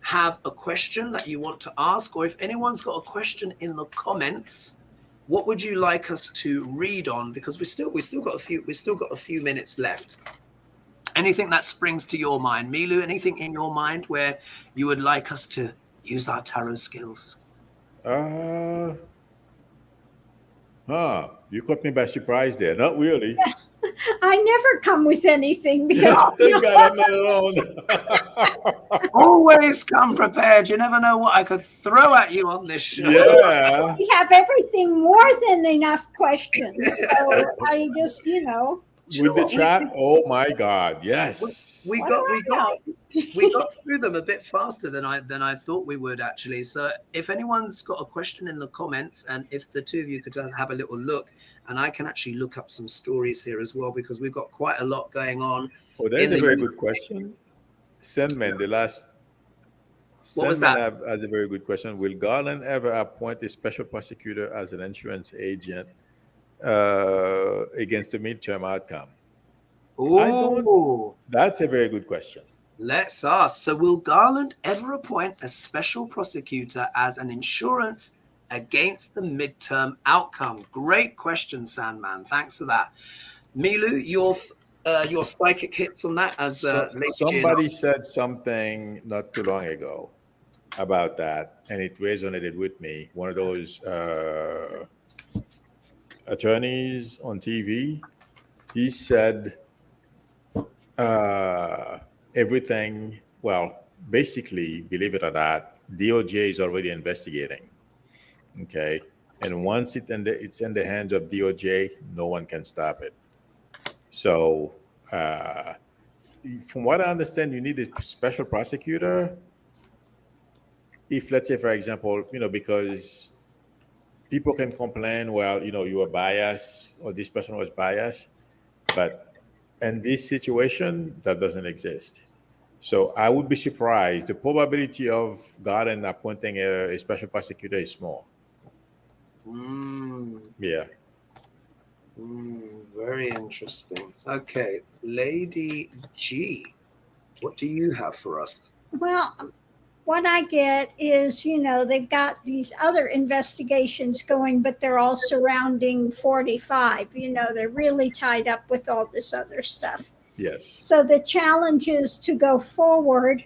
have a question that you want to ask? Or if anyone's got a question in the comments, what would you like us to read on? Because we still got a few minutes left. Anything that springs to your mind, Milou? Anything in your mind where you would like us to use our tarot skills? You caught me by surprise there. Not really. I never come with anything because Thank God I'm not alone. Always come prepared. You never know what I could throw at you on this show. Yeah. we have everything more than enough questions. So I just, With the chat, oh my God, yes. We got through them a bit faster than I thought we would, actually. So if anyone's got a question in the comments, and if the two of you could have a little look, and I can actually look up some stories here as well, because we've got quite a lot going on. Oh, that's a very good question. Sandman, the last. What was that? Has a very good question. Will Garland ever appoint a special prosecutor as an insurance agent against the midterm outcome? Oh, that's a very good question. Let's ask. So will Garland ever appoint a special prosecutor as an insurance against the midterm outcome? Great question, Sandman. Thanks for that. Milou, your psychic hits on that as somebody said something not too long ago about that, and it resonated with me. One of those attorneys on TV, he said everything, well, basically, believe it or not, DOJ is already investigating. Okay. And once it's in the hands of DOJ, no one can stop it. So from what I understand, you need a special prosecutor. If, let's say, for example, because people can complain, well, you were biased or this person was biased, but in this situation, that doesn't exist. So I would be surprised. The probability of Garland appointing a special prosecutor is small. Yeah. Very interesting. Okay, Lady G, what do you have for us? Well, what I get is, they've got these other investigations going, but they're all surrounding 45. They're really tied up with all this other stuff. Yes. So the challenge is to go forward.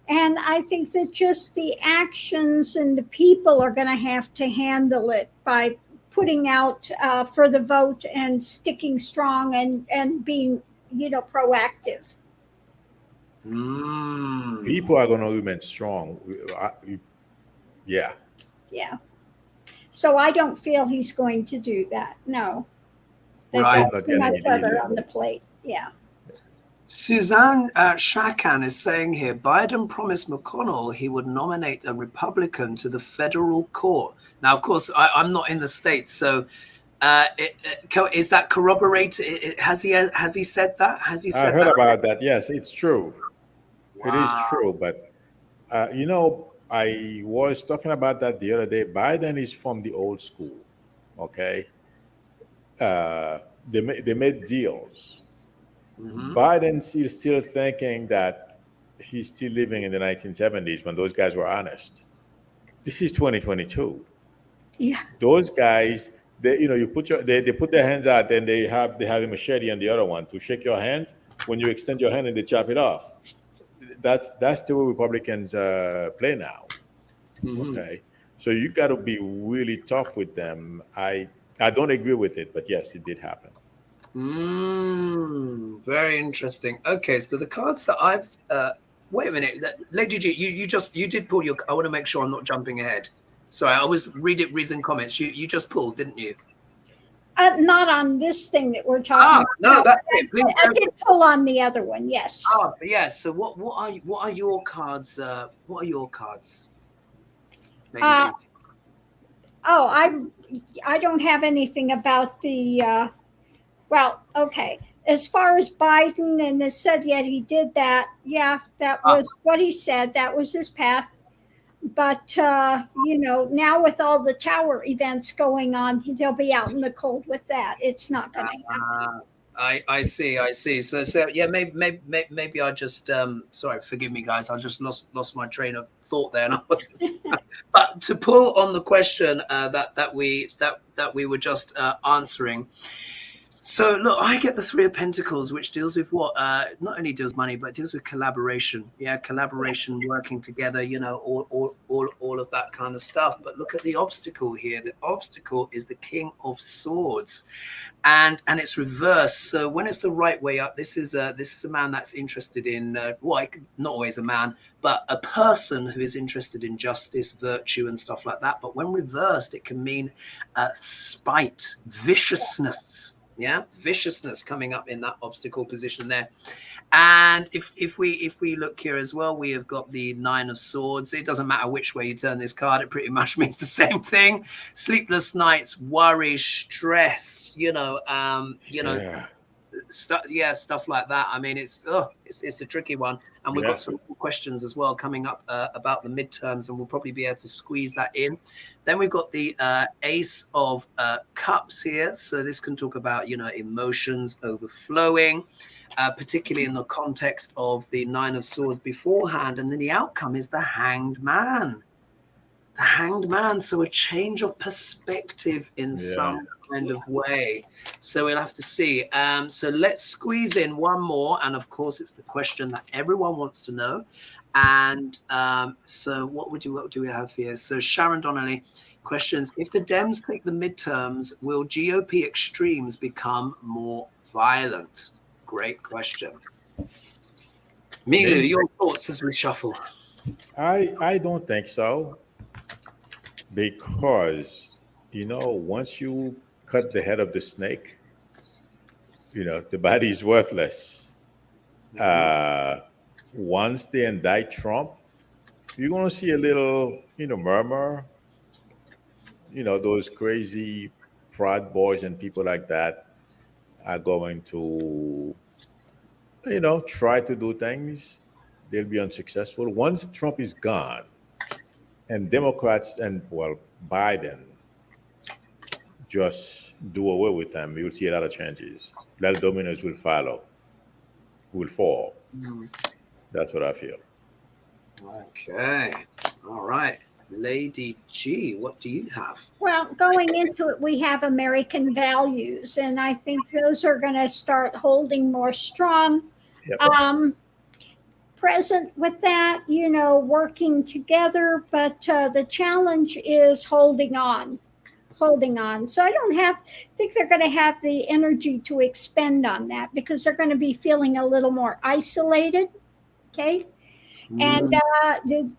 And I think that just the actions and the people are going to have to handle it by putting out for the vote and sticking strong and being, proactive. People are going to remain strong. Yeah. Yeah. So I don't feel he's going to do that. No. They've Right. got too much other on the plate. Yeah. Suzanne Shakan is saying here, Biden promised McConnell he would nominate a Republican to the federal court. Now, of course, I'm not in the States, so Is that corroborated? Has he said that? Has he I said heard that? about that. Yes, it's true. It is Wow. true. But, I was talking about that the other day. Biden is from the old school. Okay. They made deals. Mhm. Biden is still thinking that he's still living in the 1970s when those guys were honest. This is 2022. Yeah. Those guys, they put their hands out, and they have a machete on the other one to shake your hand. When you extend your hand and they chop it off. That's the way Republicans play now. Mhm. Okay, so you got to be really tough with them. I don't agree with it, but yes, it did happen. Very interesting. Okay, so the cards that I've wait a minute, Lady G, you did pull your. I want to make sure I'm not jumping ahead. Sorry, I was reading comments. You just pulled, didn't you? Not on this thing that we're talking No, about. that's it. Please I did pull on the other one. Yes. Yes. So what are your cards? What are your cards, Lady Uh, G? I don't have anything about the. Well, okay. As far as Biden and the said, yet he did that. Yeah, that was what he said. That was his path. But now with all the tower events going on, they'll be out in the cold with that. It's not going to happen. I see. So yeah, maybe I just sorry, forgive me, guys. I just lost my train of thought there. And I was, but to pull on the question that we were just answering. So look, I get the Three of Pentacles, which deals with what? Not only deals money, but deals with collaboration. Yeah, collaboration, working together. All of that kind of stuff. But look at the obstacle here. The obstacle is the King of Swords, and it's reversed. So when it's the right way up, this is a man that's interested in not always a man, but a person who is interested in justice, virtue, and stuff like that. But when reversed, it can mean spite, viciousness. Yeah, viciousness coming up in that obstacle position there. And if we look here as well, we have got the Nine of Swords. It doesn't matter which way you turn this card; it pretty much means the same thing. Sleepless nights, worry, stress. Yeah. Stuff like that. I mean, it's a tricky one. And we've got some questions as well coming up about the midterms, and we'll probably be able to squeeze that in. Then we've got the Ace of Cups here. So this can talk about, emotions overflowing, particularly in the context of the Nine of Swords beforehand. And then the outcome is the Hanged Man. The Hanged Man. So a change of perspective in some kind of way. So we'll have to see. So let's squeeze in one more. And of course, it's the question that everyone wants to know. And so what do we have here? So Sharon Donnelly questions, if the Dems take the midterms, will GOP extremes become more violent? Great question. Milou, your thoughts as we shuffle. I don't think so, because once you cut the head of the snake, the body is worthless. Once they indict Trump, you're going to see a little murmur. Those crazy Proud Boys and people like that are going to try to do things. They'll be unsuccessful. Once Trump is gone, and Democrats and Biden just do away with them, you'll see a lot of changes. A lot of dominoes will follow, will fall. That's what I feel. Okay. All right. Lady G, what do you have? Well, going into it, we have American values, and I think those are going to start holding more strong. Yep. Present with that, working together, but the challenge is holding on. So I think they're going to have the energy to expend on that, because they're going to be feeling a little more isolated. Okay. And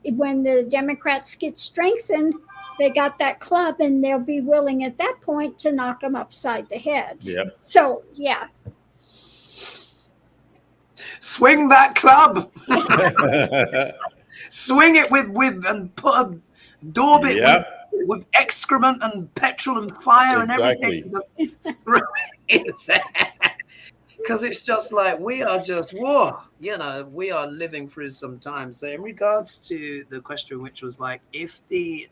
when the Democrats get strengthened, they got that club, and they'll be willing at that point to knock them upside the head. Yep. So, yeah. Swing that club. Swing it with and put a doorbell. Yep. with excrement and petrol and fire and everything. Just throw it in there. Because it's just like we are just, whoa, you know, we are living through some time. So in regards to the question, which was like, if the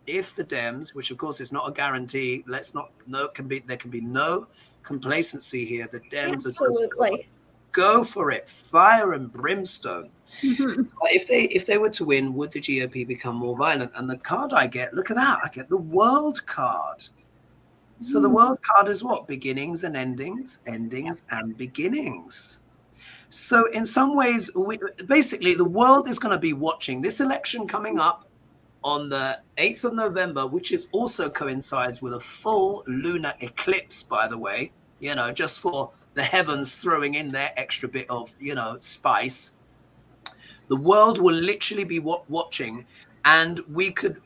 Dems, which of course is not a guarantee, there can be no complacency here. The Dems are just go for it, fire and brimstone. If they were to win, would the GOP become more violent? And the card I get, look at that, I get the World card. So the World card is what? Beginnings and endings, endings and beginnings. So in some ways, basically the world is going to be watching this election coming up on the 8th of November, which is also coincides with a full lunar eclipse, by the way, you know, just for the heavens throwing in their extra bit of, you know, spice. The world will literally be watching, and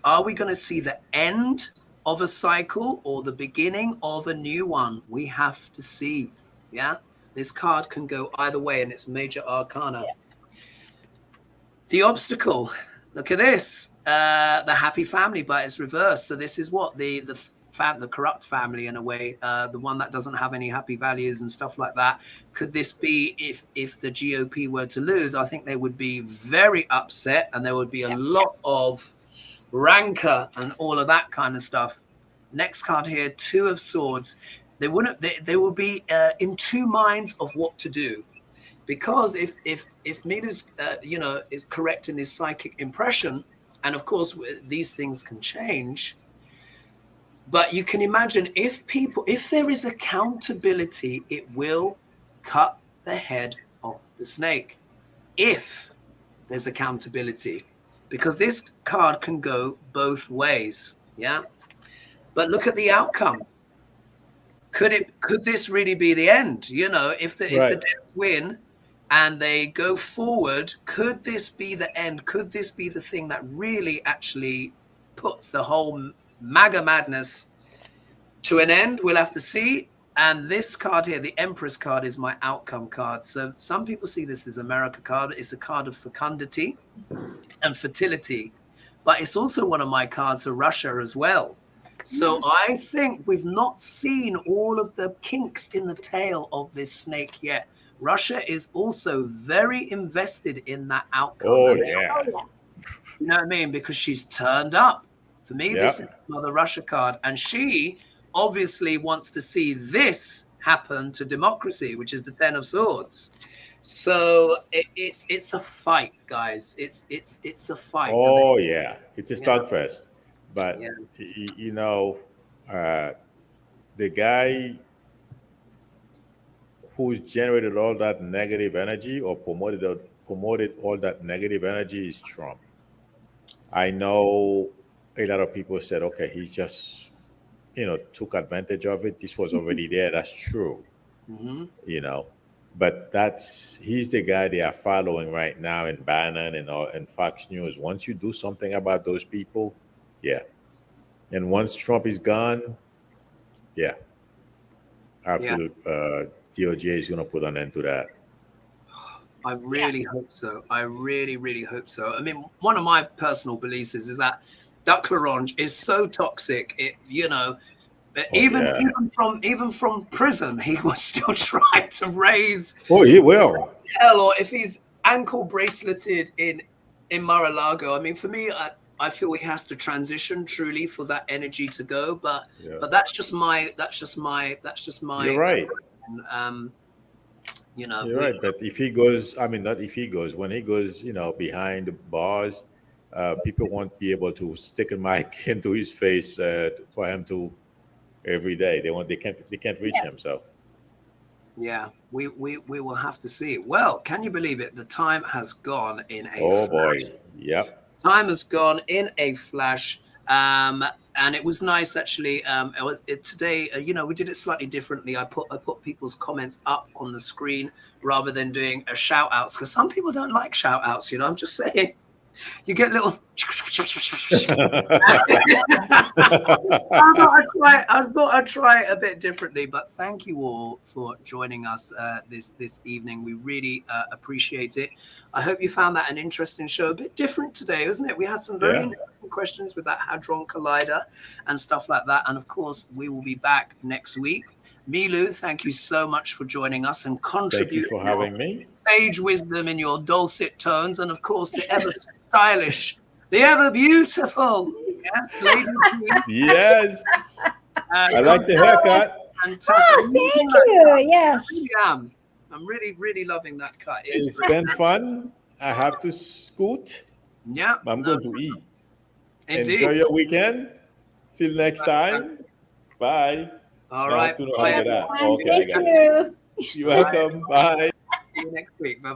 are we going to see the end of a cycle or the beginning of a new one? We have to see. Yeah, this card can go either way, and it's major arcana. The obstacle, look at this, the happy family, but it's reversed. So this is what the corrupt family, in a way, the one that doesn't have any happy values and stuff like that. Could this be, if the GOP were to lose, I think they would be very upset, and there would be a lot of rancor and all of that kind of stuff. Next card here, Two of Swords. They will be in two minds of what to do, because if Milou's you know, is correct in his psychic impression, and of course these things can change, but you can imagine if there is accountability, it will cut the head off the snake. If there's accountability, because this card can go both ways. Yeah. But look at the outcome. Could this really be the end? You know, if the Dems win and they go forward, could this be the end? Could this be the thing that really actually puts the whole MAGA madness to an end? We'll have to see. And this card here, the Empress card, is my outcome card. So some people see this as America card. It's a card of fecundity and fertility, but it's also one of my cards of Russia as well. So I think we've not seen all of the kinks in the tail of this snake yet. Russia is also very invested in that outcome. Oh, yeah. You know what I mean? Because she's turned up. For me, this is another Russia card. And she obviously wants to see this happen to democracy, which is the Ten of Swords. So it's a fight, guys. It's a fight. Oh, yeah. It's a slugfest. But, you know, the guy who's generated all that negative energy or promoted all that negative energy is Trump. I know a lot of people said, okay, he just, you know, took advantage of it. This was already there. That's true. You know, but he's the guy they are following right now in Bannon and Fox News. Once you do something about those people, and once Trump is gone, I feel DOJ is going to put an end to that. I really hope so. I really, really hope so. I mean, one of my personal beliefs is that Duck Larange is so toxic. It, you know, even from prison, he was still trying to raise. Oh, he will. Hell, or if he's ankle braceleted in Mar-a-Lago. I mean, for me, I feel he has to transition truly for that energy to go. But that's just my. You're right. You know, you're right. But if he goes, I mean, not if he goes, when he goes, you know, behind the bars, people won't be able to stick a mic into his face for him to every day. They can't reach him. So. Yeah, we will have to see. Well, can you believe it? The time has gone in a flash. Boy. Yep. Time has gone in a flash. And it was nice actually. Today, you know, we did it slightly differently. I put people's comments up on the screen rather than doing a shout outs, because some people don't like shout outs, you know, I'm just saying. You get little. I thought I'd try it a bit differently, but thank you all for joining us this evening. We really appreciate it. I hope you found that an interesting show, a bit different today, wasn't it? We had some very interesting questions with that Hadron Collider and stuff like that. And of course, we will be back next week. Milou, thank you so much for joining us and contributing. Thank you for having me. Sage wisdom in your dulcet tones, and of course the ever stylish, the ever beautiful, yes, Lady G. Yes. I like the haircut. Oh, thank you. Yes. I'm really loving that cut. It's been fun. I have to scoot. Yeah. I'm going to eat. Indeed. Enjoy your weekend. Till next time. Bye. All right. Okay, Thank you. You're welcome. Bye. See you next week. Bye.